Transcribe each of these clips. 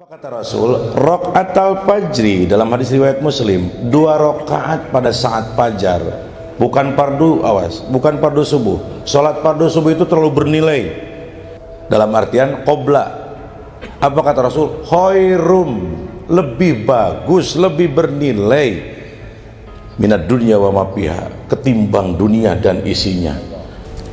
Apa kata Rasul? Rokaatul fajri dalam hadis riwayat Muslim, 2 rakaat pada saat fajar, bukan fardu, awas, bukan fardu subuh. Salat fardu subuh itu terlalu bernilai. Dalam artian qobla. Apa kata Rasul? Khairum, lebih bagus, lebih bernilai minad dunya wa ma fiha, ketimbang dunia dan isinya.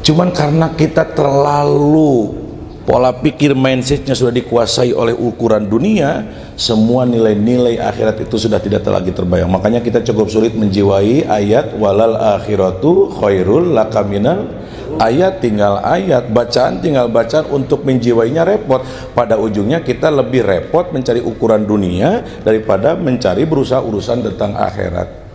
Cuman karena kita terlalu pola pikir mindsetnya sudah dikuasai oleh ukuran dunia, semua nilai-nilai akhirat itu sudah tidak lagi terbayang. Makanya kita cukup sulit menjiwai ayat walal akhiratu khairul laka minal ayat, tinggal ayat, bacaan tinggal bacaan, untuk menjiwainya repot. Pada ujungnya kita lebih repot mencari ukuran dunia daripada mencari berusaha urusan tentang akhirat.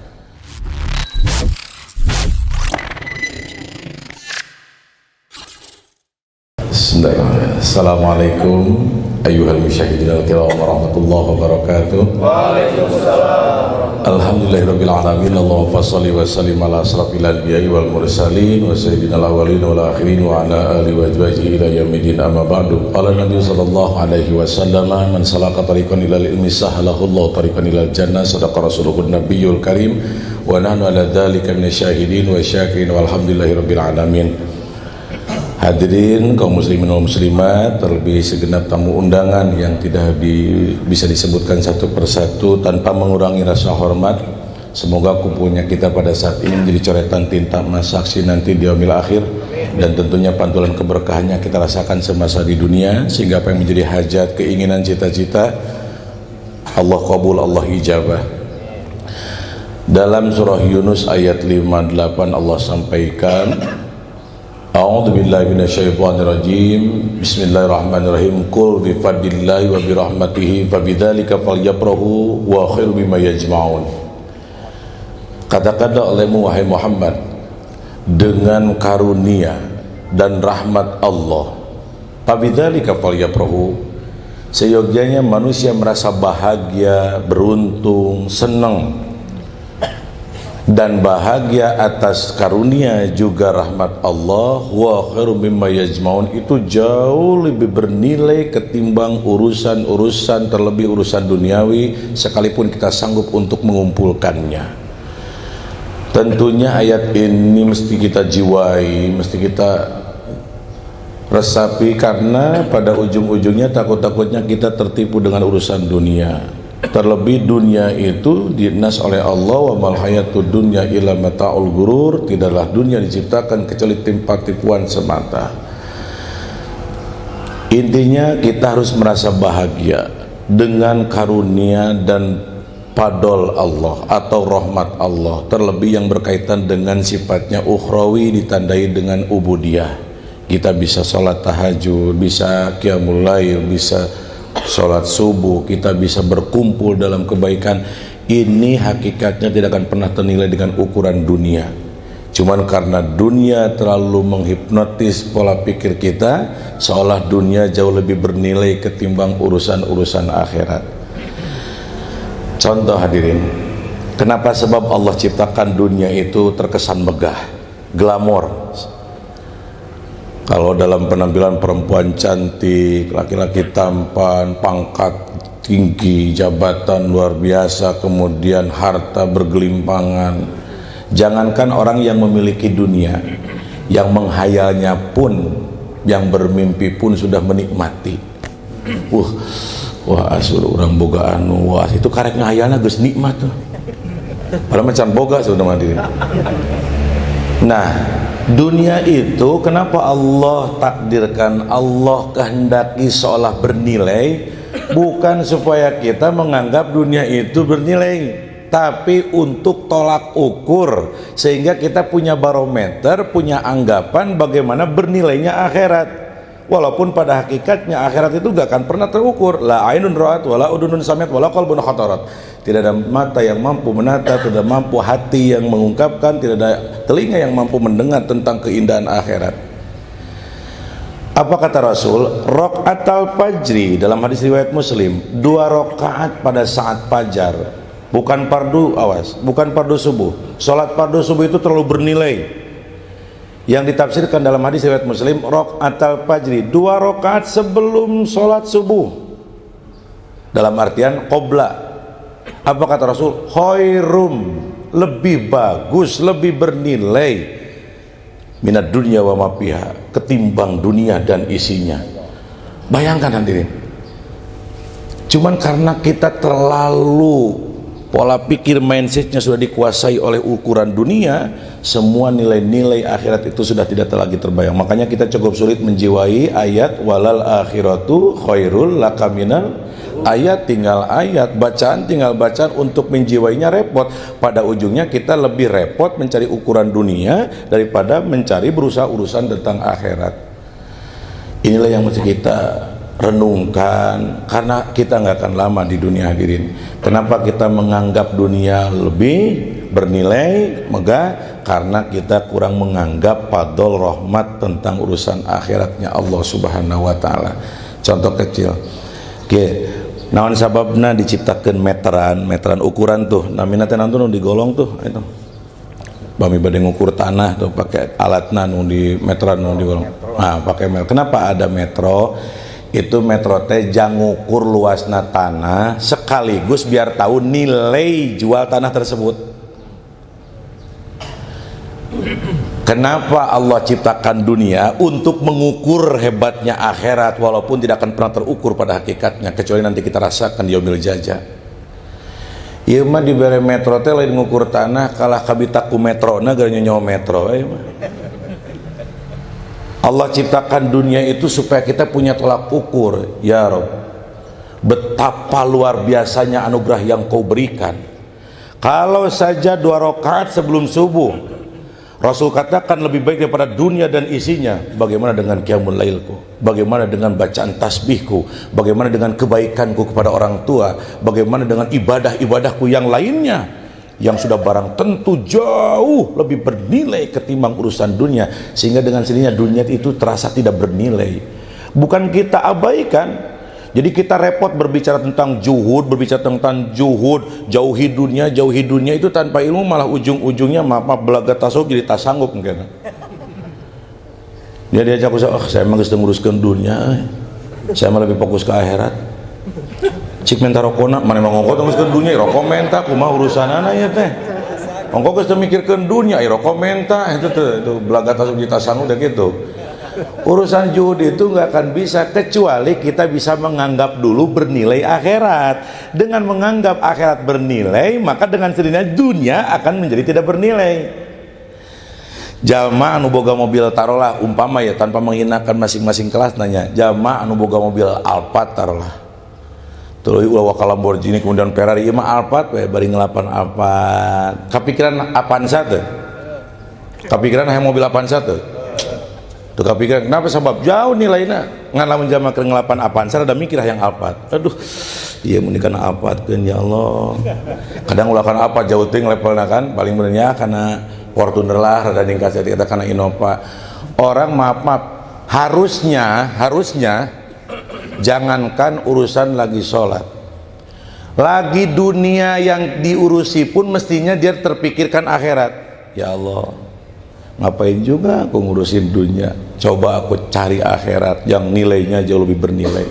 Assalamualaikum ayyuhal musyahidin al-kiram warahmatullahi wabarakatuh. Waalaikumsalam. Alhamdulillahirabbil alamin. Allahumma shalli wa sallim ala asrafil anbiya'i wal mursalin wa sayyidinal awwalin wal akhirin wa ala alihi wa azwajihi ila yaumil amma ba'du. Qala Nabi sallallahu alaihi wasallam, man salaka tariqan ilal ilmi sahalahu Allah tariqan ilal jannah. Sadaqa rasuluhun nabiyul karim wa nahnu ala dzalika minasyahidin wa syakirin walhamdulillahirabbil alamin. Hadirin kaum muslimin wal muslimat, terlebih segenap tamu undangan yang tidak bisa disebutkan satu persatu tanpa mengurangi rasa hormat. Semoga kumpulnya kita pada saat ini menjadi coretan tinta emas saksi nanti di yaumil akhir, dan tentunya pantulan keberkahannya kita rasakan semasa di dunia, sehingga apa yang menjadi hajat, keinginan, cita-cita Allah qabul, Allah ijabah. Dalam surah Yunus ayat 58 Allah sampaikan, A'udzu billahi minasyaitonir rajim. Bismillahirrahmanirrahim. Qul bi fadlillahi wa bi rahmatihi fa bidzalika falyafrahu wa khairu mimma yajma'un. Kata-kata olehmu wahai Muhammad, dengan karunia dan rahmat Allah, fa bidzalika falyafrahu, seyogyanya manusia merasa bahagia, beruntung, senang dan bahagia atas karunia juga rahmat Allah. Wa khairu mimma yajmaun, itu jauh lebih bernilai ketimbang urusan-urusan, terlebih urusan duniawi, sekalipun kita sanggup untuk mengumpulkannya. Tentunya ayat ini mesti kita jiwai, mesti kita resapi, karena pada ujung-ujungnya takut-takutnya kita tertipu dengan urusan dunia. Terlebih dunia itu dinas oleh Allah, wa mal hayatud dunya illa mata'ul ghurur, tidaklah dunia diciptakan kecuali tempat tipuan semata. Intinya kita harus merasa bahagia dengan karunia dan fadl Allah atau rahmat Allah, terlebih yang berkaitan dengan sifatnya ukhrawi ditandai dengan ubudiyah. Kita bisa sholat tahajud, bisa qiyamul lail, bisa sholat subuh, kita bisa berkumpul dalam kebaikan. Ini hakikatnya tidak akan pernah ternilai dengan ukuran dunia. Cuman karena dunia terlalu menghipnotis pola pikir kita, seolah dunia jauh lebih bernilai ketimbang urusan-urusan akhirat. Contoh hadirin, kenapa sebab Allah ciptakan dunia itu terkesan megah, glamor. Kalau dalam penampilan perempuan cantik, laki-laki tampan, pangkat tinggi, jabatan luar biasa, kemudian harta bergelimpangan. Jangankan orang yang memiliki dunia, yang menghayalnya pun, yang bermimpi pun sudah menikmati. Wah asur orang boga anu, wah itu karek ngahayalna geus nikmat tuh. Padahal macam boga sudah mati. Nah, dunia itu kenapa Allah takdirkan, Allah kehendaki seolah bernilai, bukan supaya kita menganggap dunia itu bernilai, tapi untuk tolak ukur, sehingga kita punya barometer, punya anggapan bagaimana bernilainya akhirat. Walaupun pada hakikatnya akhirat itu gak akan pernah terukur. La ainun ra'at wala udunun sami'at wala qalbun khatarat. Tidak ada mata yang mampu menata, tidak mampu hati yang mengungkapkan, tidak ada telinga yang mampu mendengar tentang keindahan akhirat. Apa kata Rasul? Rokaatul fajri dalam hadis riwayat Muslim, 2 rakaat pada saat fajar, bukan fardu, awas, bukan fardu subuh. Salat fardu subuh itu terlalu bernilai. Yang ditafsirkan dalam hadis riwayat Muslim, rokaatul fajri, 2 rakaat sebelum salat subuh. dalam artian qobla. Apa kata Rasul? Khairum, lebih bagus, lebih bernilai minad dunya wa ma fiha, ketimbang dunia dan isinya. Bayangkan hadirin, cuman karena kita terlalu pola pikir mindsetnya sudah dikuasai oleh ukuran dunia, semua nilai-nilai akhirat itu sudah tidak lagi terbayang. Makanya kita cukup sulit menjiwai ayat walal akhiratu khairul laka minal ayat, tinggal ayat, bacaan tinggal bacaan, untuk menjiwainya repot. Pada ujungnya kita lebih repot mencari ukuran dunia daripada mencari berusaha urusan tentang akhirat. Inilah yang mesti kita renungkan, karena kita nggak akan lama di dunia hadirin. Kenapa kita menganggap dunia lebih bernilai, megah? Karena kita kurang menganggap fadl rahmat tentang urusan akhiratnya Allah Subhanahu wa taala. Contoh kecil, oke, naon sababna diciptakan meteran ukuran tuh, namina teh nantun digolong tuh itu. Bami bade ngukur tanah tuh pakai alatna nu di meteran nu digolong. Nah, pakai meter. Kenapa ada metro? Itu metro teh jang ngukur luasna tanah sekaligus biar tahu nilai jual tanah tersebut. Kenapa Allah ciptakan dunia? Untuk mengukur hebatnya akhirat, walaupun tidak akan pernah terukur pada hakikatnya, kecuali nanti kita rasakan di yaumil jazaa. Ieu mah dibere metro teh lain ngukur tanah kalah kabitaku metrona gara nyawa metro. Allah ciptakan dunia itu supaya kita punya tolak ukur. Ya Rob, betapa luar biasanya anugerah yang kau berikan. Kalau saja 2 rakaat sebelum subuh Rasul katakan lebih baik daripada dunia dan isinya, bagaimana dengan qiyamul lailku, bagaimana dengan bacaan tasbihku, bagaimana dengan kebaikanku kepada orang tua, bagaimana dengan ibadah-ibadahku yang lainnya yang sudah barang tentu jauh lebih bernilai ketimbang urusan dunia, sehingga dengan sendirinya dunia itu terasa tidak bernilai. Bukan kita abaikan, jadi kita repot berbicara tentang juhud, jauhi dunia itu tanpa ilmu, malah ujung-ujungnya maaf belaga tasawuf jadi tak sanggup mungkin. Dia diajak saya mah geus nguruskeun dunia, saya mah lebih fokus ke akhirat. Cik menta rokona, mana emang ngongkot nguruskeun dunia, rokok menta kumaha urusanana ya teh. Ngongkot geus mikirkeun dunia, rokok menta itu belaga tasawuf jadi tak sanggup dan gitu. Urusan juhud itu nggak akan bisa kecuali kita bisa menganggap dulu bernilai akhirat. Dengan menganggap akhirat bernilai, maka dengan sendirinya dunia akan menjadi tidak bernilai. Jalma anu boga mobil, taruhlah umpama ya, tanpa menghinakan masing-masing kelas, nanya jalma anu boga mobil Alphard, taruhlah tuh ulah wakal Lamborghini kemudian Ferrari, ieu mah Alphard we bari ngelapan Alphard. Kapikiran Avanza teh? Kapikiran hayang mobil Avanza teh? Tuh kepikiran, kenapa? Sebab jauh nilainya ngan lamun jama keur ngelapan Avanza ada mikir yang Alphard. Aduh, ieu mun kana Alphardkeun ya Allah. Kadang ulah kana apa jauh teh levelna kan paling benernya kana Fortuner lah rada ningkat kita kana Innova. Orang maaf harusnya jangankan urusan lagi sholat, lagi dunia yang diurusi pun mestinya dia terpikirkan akhirat. Ya Allah, ngapain juga aku ngurusin dunia, coba aku cari akhirat yang nilainya jauh lebih bernilai.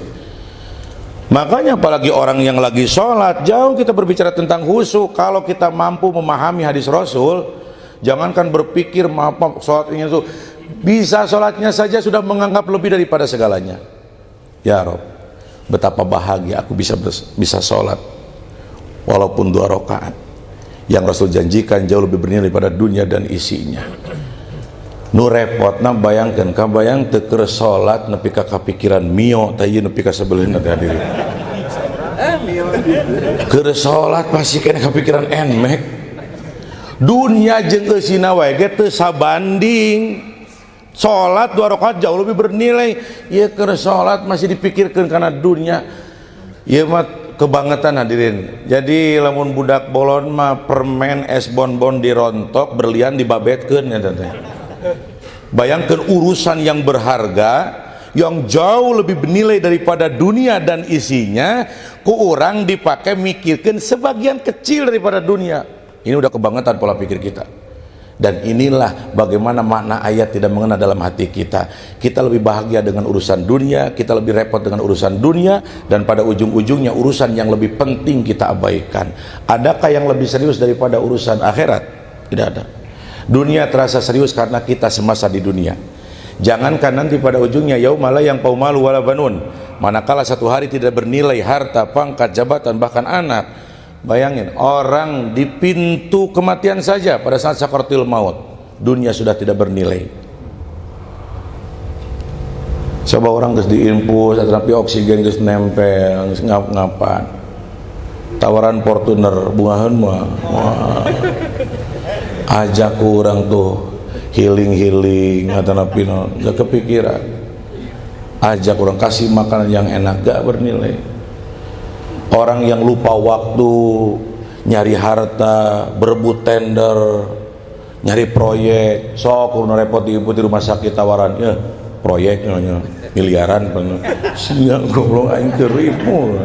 Makanya apalagi orang yang lagi sholat, jauh kita berbicara tentang khusyuk. Kalau kita mampu memahami hadis Rasul, jangankan berpikir maaf sholat ini tuh, bisa sholatnya saja sudah menganggap lebih daripada segalanya. Ya Rob, betapa bahagia aku bisa sholat walaupun 2 rakaat yang Rasul janjikan jauh lebih bernilai daripada dunia dan isinya. Nu repotna bayangkeun, kabayang teu keur salat nepi ka kapikiran mio tah ieu nepi ka sabeuleuna teh hadirin. Keur salat pasti kena kapikiran enmek. Dunia jeung eusina wae ge teu sabanding. Salat 2 rakaat jauh lebih bernilai. Ieu keur salat masih dipikirkeun kana dunia. Ieu mah kebangetan hadirin. Jadi lamun budak bolon mah permen es bonbon dirontok, berlian dibabetkeun ya teh. Bayangkan urusan yang berharga yang jauh lebih bernilai daripada dunia dan isinya, ku orang dipakai mikirkan sebagian kecil daripada dunia. Ini udah kebangetan pola pikir kita. Dan inilah bagaimana makna ayat tidak mengena dalam hati kita. Kita lebih bahagia dengan urusan dunia, kita lebih repot dengan urusan dunia, dan pada ujung-ujungnya urusan yang lebih penting kita abaikan. Adakah yang lebih serius daripada urusan akhirat? Tidak ada. Dunia terasa serius karena kita semasa di dunia. Jangankan nanti pada ujungnya yaumala yang paumalu wala banun, manakala satu hari tidak bernilai harta, pangkat, jabatan, bahkan anak. Bayangin, orang di pintu kematian saja pada saat sakaratul maut, dunia sudah tidak bernilai. Coba orang terus diinfus, terapi oksigen terus nempel, ngap-ngapan. Tawaran Fortuner bungahan mah, ajak orang tuh healing, terapi nggak kepikiran. Ajak orang kasih makanan yang enak, gak bernilai. Orang yang lupa waktu, nyari harta, berebut tender, nyari proyek, sok udah repot di rumah sakit tawaran, ya proyek miliaran, siang goblok aing kerimu.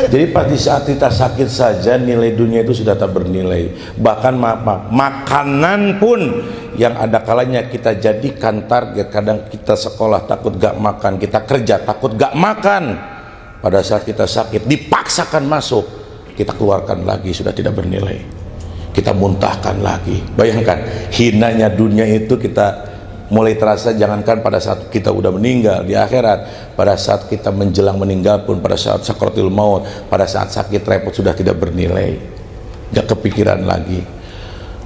Jadi pas di saat kita sakit saja nilai dunia itu sudah tak bernilai. Bahkan makanan pun yang ada kalanya kita jadikan target. Kadang kita sekolah takut gak makan, kita kerja takut gak makan. Pada saat kita sakit dipaksakan masuk, kita keluarkan lagi, sudah tidak bernilai, kita muntahkan lagi. Bayangkan hinanya dunia itu kita mulai terasa. Jangankan pada saat kita udah meninggal di akhirat, pada saat kita menjelang meninggal pun, pada saat sakaratul maut, pada saat sakit repot sudah tidak bernilai, gak kepikiran lagi.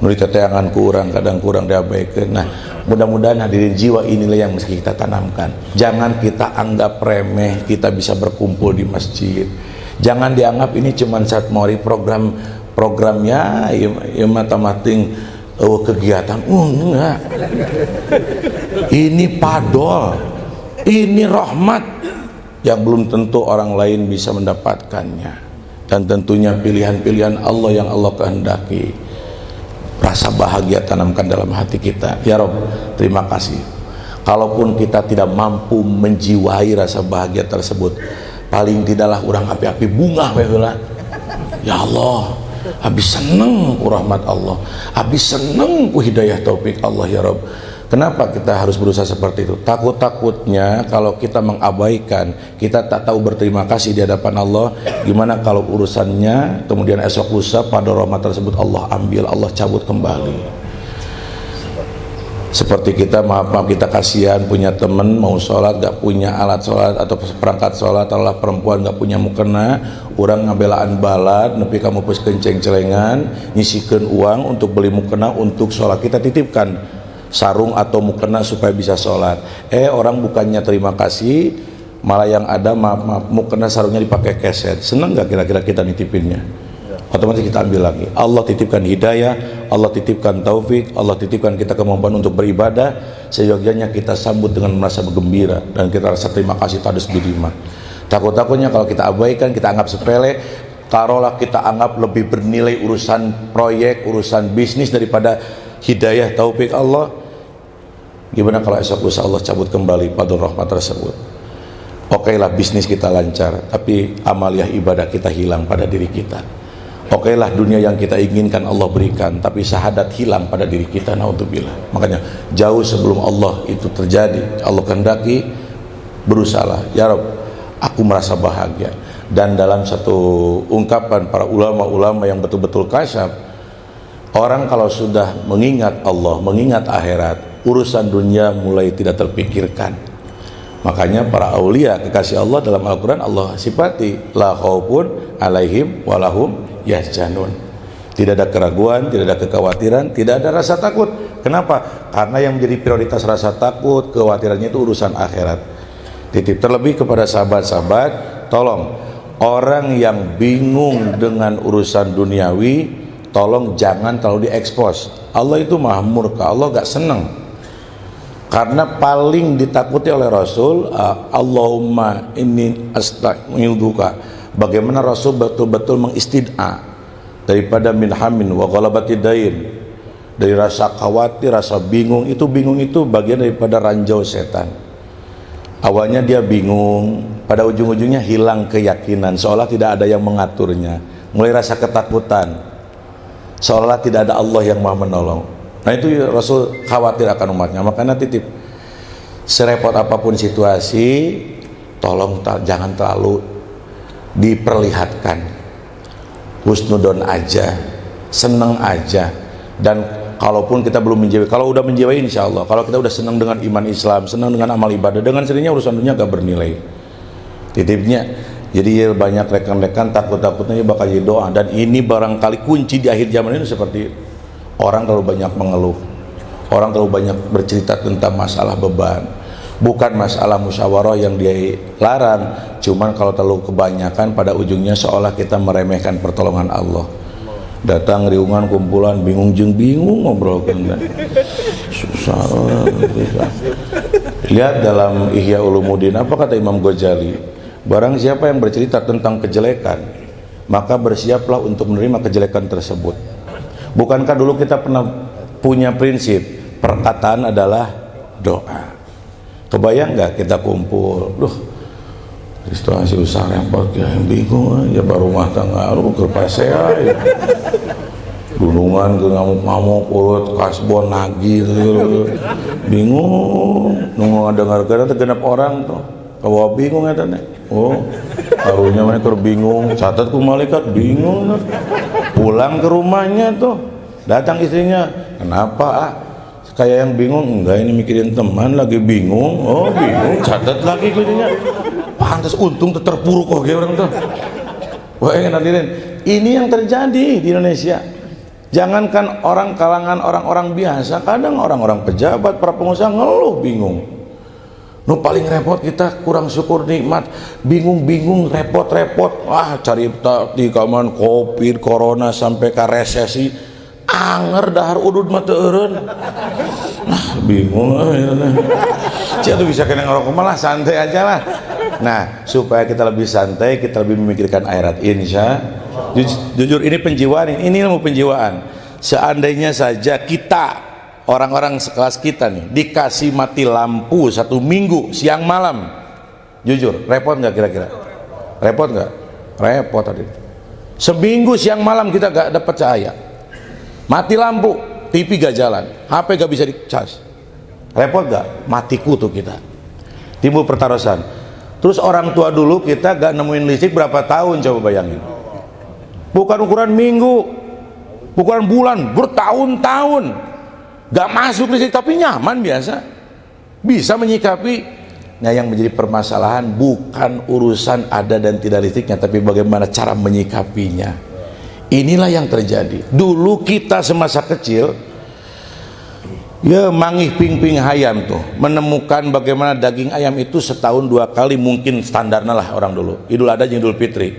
Nulis teteangan kurang, kadang kurang diabaikan. Nah, mudah-mudahan hadirin jiwa inilah yang mesti kita tanamkan. Jangan kita anggap remeh kita bisa berkumpul di masjid. Jangan dianggap ini cuma saat mau programnya ya mata-mating kegiatan. Enggak. Ini padol, ini rahmat yang belum tentu orang lain bisa mendapatkannya, dan tentunya pilihan-pilihan Allah yang Allah kehendaki. Rasa bahagia tanamkan dalam hati kita. Ya Rob, terima kasih. Kalaupun kita tidak mampu menjiwai rasa bahagia tersebut, paling tidaklah orang api-api bunga beula. Ya Allah, habis seneng ku rahmat Allah, habis seneng ku hidayah taufik Allah ya Rob. Kenapa kita harus berusaha seperti itu? Takut-takutnya kalau kita mengabaikan, kita tak tahu berterima kasih di hadapan Allah. Gimana kalau urusannya kemudian esok lusa pada rahmat tersebut Allah ambil, Allah cabut kembali. Seperti kita, maaf kita kasihan punya teman mau sholat gak punya alat sholat atau perangkat sholat, Allah perempuan gak punya mukena, orang ngabelaan balad, nepi kamu pes kenceng celengan, nyisikan uang untuk beli mukena untuk sholat, kita titipkan sarung atau mukena supaya bisa sholat. Orang bukannya terima kasih, malah yang ada maaf mukena sarungnya dipakai keset. Senang gak kira-kira kita nitipinnya? Otomatis kita ambil lagi. Allah titipkan hidayah, Allah titipkan taufik, Allah titipkan kita kemampuan untuk beribadah, seyogyanya kita sambut dengan merasa bergembira dan kita rasa terima kasih tadus birima. Takut-takutnya kalau kita abaikan, kita anggap sepele, taruhlah kita anggap lebih bernilai urusan proyek, urusan bisnis daripada hidayah taufik Allah. Gimana kalau esok lusa Allah cabut kembali pada rahmat tersebut? Oke lah bisnis kita lancar, tapi amaliah ibadah kita hilang pada diri kita. Oke lah dunia yang kita inginkan Allah berikan, tapi syahadat hilang pada diri kita. Naudzubillah. Makanya jauh sebelum Allah itu terjadi, Allah kehendaki, berusahalah ya Rob, aku merasa bahagia. Dan dalam satu ungkapan para ulama-ulama yang betul-betul kasyaf, orang kalau sudah mengingat Allah, mengingat akhirat, urusan dunia mulai tidak terpikirkan. Makanya para aulia kekasih Allah dalam Al-Quran Allah sifati la khaufun alaihim walahum yahzanun. Tidak ada keraguan, tidak ada kekhawatiran, tidak ada rasa takut. Kenapa? Karena yang menjadi prioritas rasa takut, kekhawatirannya itu urusan akhirat. Titip terlebih kepada sahabat-sahabat, tolong orang yang bingung dengan urusan duniawi, tolong jangan terlalu diekspos. Allah itu maha murka, Allah gak senang. Karena paling ditakuti oleh Rasul, Allahumma inni astaghfiruka. Bagaimana Rasul betul-betul mengistid'a daripada min hamin wa ghalabati dain, dari rasa khawatir, rasa bingung. Bingung itu bagian daripada ranjau setan. Awalnya dia bingung, pada ujung-ujungnya hilang keyakinan, seolah tidak ada yang mengaturnya. Mulai rasa ketakutan, seolah tidak ada Allah yang maha menolong. Nah itu Rasul khawatir akan umatnya. Makanya titip, serepot apapun situasi, tolong jangan terlalu diperlihatkan, husnudon aja, seneng aja. Dan kalaupun kita belum menjiwai, kalau udah menjiwai insya Allah, kalau kita udah senang dengan iman Islam, senang dengan amal ibadah, dengan sendirinya urusan dunia gak bernilai. Titipnya, jadi ya banyak rekan-rekan takut-takutnya bakal jadi doa. Dan ini barangkali kunci di akhir zaman ini seperti itu. Orang terlalu banyak mengeluh, orang terlalu banyak bercerita tentang masalah beban. Bukan masalah musyawarah yang dia larang, cuman kalau terlalu kebanyakan pada ujungnya seolah kita meremehkan pertolongan Allah. Datang riungan kumpulan bingung jeng bingung ngobrol kan susah. Lihat dalam Ihya Ulumuddin apa kata Imam Ghazali, barang siapa yang bercerita tentang kejelekan maka bersiaplah untuk menerima kejelekan tersebut. Bukankah dulu kita pernah punya prinsip perkataan adalah doa? Kebayang nggak kita kumpul, situasi usaha repot ya, bingung aja baru rumah tangga kerpasea ya. Gunungan ke ngamuk-ngamuk urut kasbon nagih bingung nunggu dengar-dengar genap orang tuh kawa bingung ya tanya. Oh harunya mereka bingung, catat ku malaikat bingung pulang ke rumahnya tuh datang istrinya, kenapa kayak yang bingung? Enggak, ini mikirin teman lagi bingung. Oh bingung, catat lagi gitunya. Pantas untung terpuruk kok kayak orang tuh. Wah hadirin, ini yang terjadi di Indonesia. Jangankan orang kalangan orang-orang biasa, kadang orang-orang pejabat, para pengusaha ngeluh bingung. No paling repot kita kurang syukur nikmat, bingung-bingung, repot-repot. Wah cari di kaman COVID, corona sampai ke resesi. Anger dahar udud mata eureun. Bingung tuh bisa kena ngerokok malah santai aja lah. Nah supaya kita lebih santai, kita lebih memikirkan akhirat insya. Jujur ini penjiwaan, ini ilmu penjiwaan. Seandainya saja kita orang-orang sekelas kita nih dikasih mati lampu 1 minggu siang malam, jujur repot nggak kira-kira? Repot nggak? Repot tadi. Seminggu siang malam kita gak dapat cahaya, mati lampu, TV gak jalan, HP gak bisa dicas, repot gak? Mati kutu kita, timbul pertarusan. Terus orang tua dulu kita gak nemuin listrik berapa tahun, coba bayangin. Bukan ukuran minggu, ukuran bulan, bertahun-tahun gak masuk listrik, tapi nyaman biasa, bisa menyikapi. Nah yang menjadi permasalahan bukan urusan ada dan tidak listriknya, tapi bagaimana cara menyikapinya. Inilah yang terjadi. Dulu kita semasa kecil ya mangih ping-ping hayam tuh, menemukan bagaimana daging ayam itu setahun 2 kali mungkin standarnya lah orang dulu, Idul Adha jeung Idul Fitri.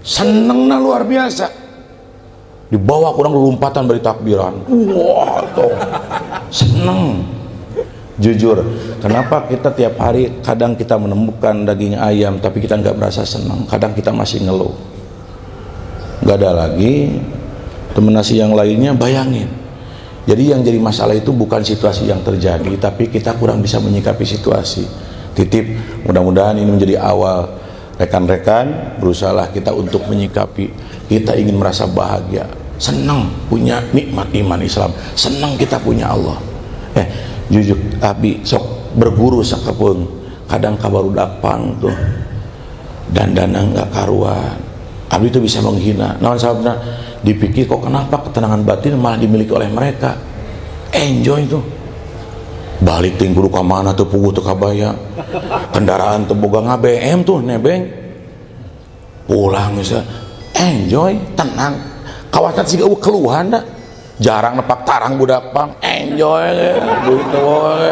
Senengnya luar biasa, dibawa kurang lompatan dari takbiran, wah tuh seneng. Jujur, kenapa kita tiap hari kadang kita menemukan daging ayam tapi kita nggak merasa senang, kadang kita masih ngeluh. Nggak ada lagi temen nasi yang lainnya, bayangin. Jadi yang jadi masalah itu bukan situasi yang terjadi, tapi kita kurang bisa menyikapi situasi. Titip, mudah-mudahan ini menjadi awal. Rekan-rekan, berusahalah kita untuk menyikapi. Kita ingin merasa bahagia, senang punya nikmat iman Islam, senang kita punya Allah. Jujur, abi sok berguru sakapung, kadang kabarudak pang tuh dandanang gak karuan. Abi itu bisa menghina. Nawan sahabatnya dipikir kok kenapa ketenangan batin malah dimiliki oleh mereka. Enjoy tuh. Balik tinggal ke mana tuh puguh tuh kabaya. Kendaraan tuh boga BM tuh nebeng. Pulang bisa enjoy, tenang. Kawasan sih gak keluhan dah. Jarang nepak tarang budak pang, enjoy gitu woy.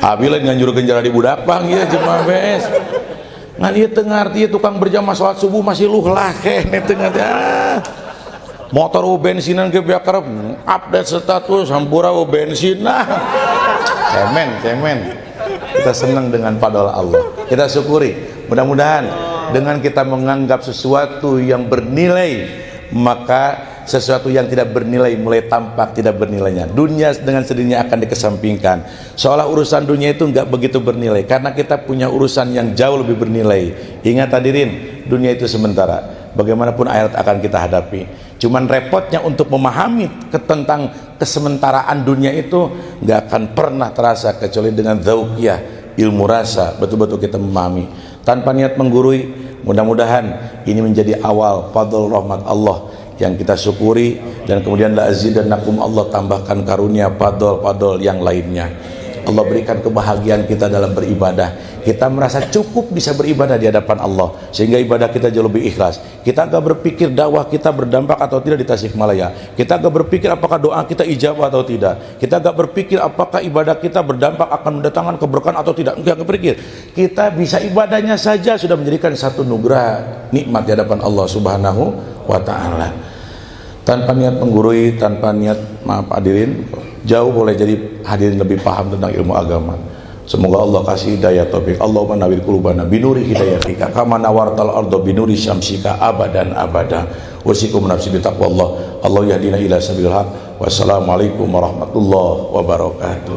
Abi lain nganjur genjara di budak pang ya jemaah BS. Ngan ieu teu ngarti tukang berjamaah salat subuh masih luh lah kene teu ngarti. Motor bensinan ke biar karep update status hampura bensin nah. Cemen. Kita senang dengan padola Allah. Kita syukuri. Mudah-mudahan dengan kita menganggap sesuatu yang bernilai, maka sesuatu yang tidak bernilai mulai tampak tidak bernilainya. Dunia dengan sendirinya akan dikesampingkan, seolah urusan dunia itu nggak begitu bernilai, karena kita punya urusan yang jauh lebih bernilai. Ingat hadirin, dunia itu sementara. bagaimanapun akhirat akan kita hadapi. Cuman repotnya untuk memahami tentang kesementaraan dunia itu nggak akan pernah terasa kecuali dengan dzauqiyah, ilmu rasa, betul-betul kita memahami tanpa niat menggurui. Mudah-mudahan ini menjadi awal fadl rahmat Allah yang kita syukuri, dan kemudian la azidannakum, Allah tambahkan karunia fadl yang lainnya. Allah berikan kebahagiaan kita dalam beribadah. Kita merasa cukup bisa beribadah di hadapan Allah, sehingga ibadah kita jauh lebih ikhlas. Kita gak berpikir dakwah kita berdampak atau tidak di Tasikmalaya. Kita gak berpikir apakah doa kita ijabah atau tidak. Kita gak berpikir apakah ibadah kita berdampak akan mendatangkan keberkahan atau tidak. Enggak berpikir. Kita bisa ibadahnya saja sudah menjadikan satu nugrah nikmat di hadapan Allah Subhanahu wa ta'ala. Tanpa niat menggurui, tanpa niat, maaf hadirin, jauh boleh jadi hadirin lebih paham tentang ilmu agama. Semoga Allah kasih hidayah taufik. Allahumma nawwir qulubana binuri hidayatika kama nawartal arda binuri syamsika abadan abada. Wasikum nafsi bitaqwallah. Allah yahdina ila sabilil haq. Wassalamualaikum warahmatullahi wabarakatuh.